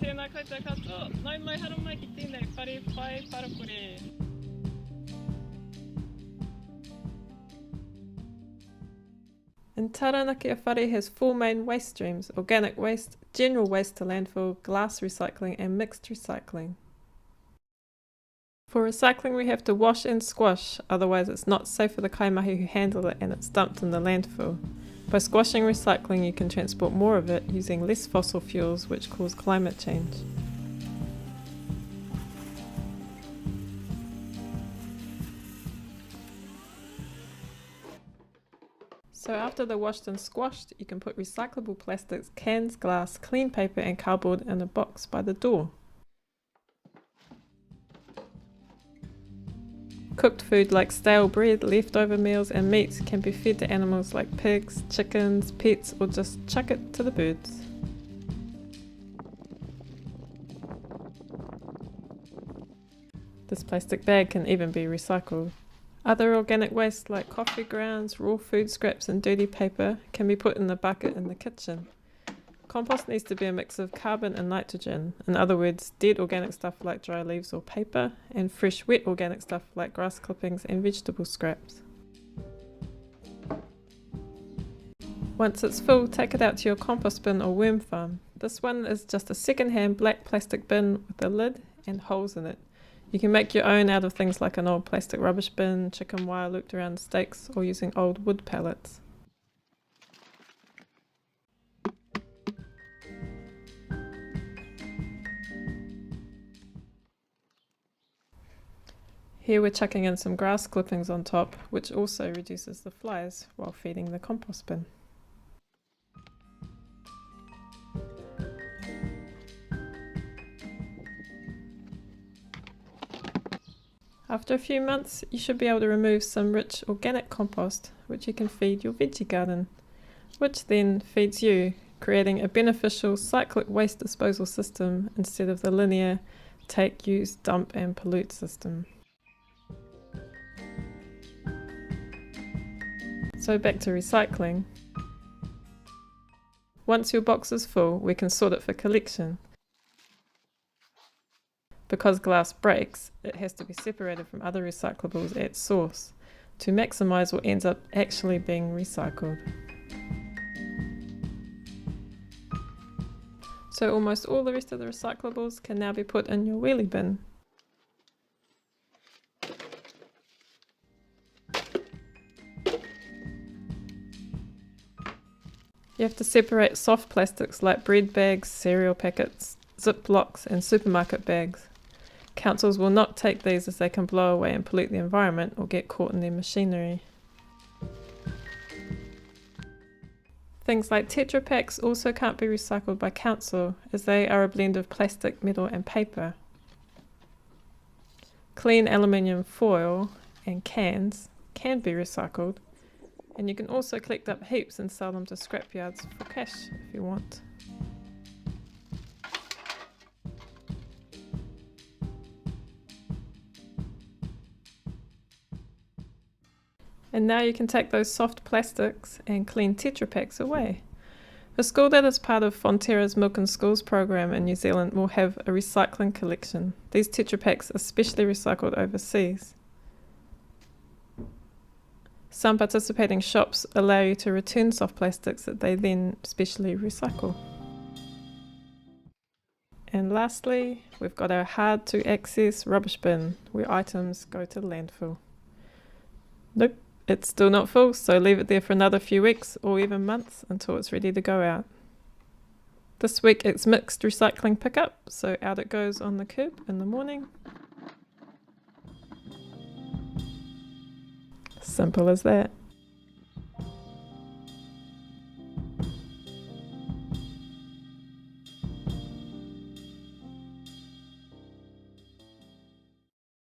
Tēnā koutou katoa, nau mai hara mai ki tēnei whare whai parapore. In Taranaki, a whare has four main waste streams: organic waste, general waste to landfill, glass recycling and mixed recycling. For recycling we have to wash and squash, otherwise it's not safe for the kaimahi who handle it and it's dumped in the landfill. By squashing recycling you can transport more of it using less fossil fuels which cause climate change. So after they're washed and squashed, you can put recyclable plastics, cans, glass, clean paper and cardboard in a box by the door. Cooked food like stale bread, leftover meals and meats can be fed to animals like pigs, chickens, pets, or just chuck it to the birds. This plastic bag can even be recycled. Other organic waste like coffee grounds, raw food scraps and dirty paper can be put in the bucket in the kitchen. Compost needs to be a mix of carbon and nitrogen, in other words, dead organic stuff like dry leaves or paper, and fresh wet organic stuff like grass clippings and vegetable scraps. Once it's full, take it out to your compost bin or worm farm. This one is just a second-hand black plastic bin with a lid and holes in it. You can make your own out of things like an old plastic rubbish bin, chicken wire looped around stakes, or using old wood pallets. Here we're chucking in some grass clippings on top, which also reduces the flies while feeding the compost bin. After a few months, you should be able to remove some rich organic compost, which you can feed your veggie garden, which then feeds you, creating a beneficial cyclic waste disposal system instead of the linear take, use, dump and pollute system. So back to recycling. Once your box is full, we can sort it for collection. Because glass breaks, it has to be separated from other recyclables at source to maximise what ends up actually being recycled. So almost all the rest of the recyclables can now be put in your wheelie bin. You have to separate soft plastics like bread bags, cereal packets, Ziplocs and supermarket bags. Councils will not take these as they can blow away and pollute the environment or get caught in their machinery. Things like Tetra Paks also can't be recycled by council as they are a blend of plastic, metal and paper. Clean aluminium foil and cans can be recycled, and you can also collect up heaps and sell them to scrapyards for cash if you want. And now you can take those soft plastics and clean Tetra Paks away. A school that is part of Fonterra's Milk in Schools program in New Zealand will have a recycling collection. These Tetra Paks are specially recycled overseas. Some participating shops allow you to return soft plastics that they then specially recycle. And lastly, we've got our hard to access rubbish bin where items go to landfill. Nope. It's still not full, so leave it there for another few weeks or even months until it's ready to go out. This week it's mixed recycling pickup, so out it goes on the curb in the morning. Simple as that.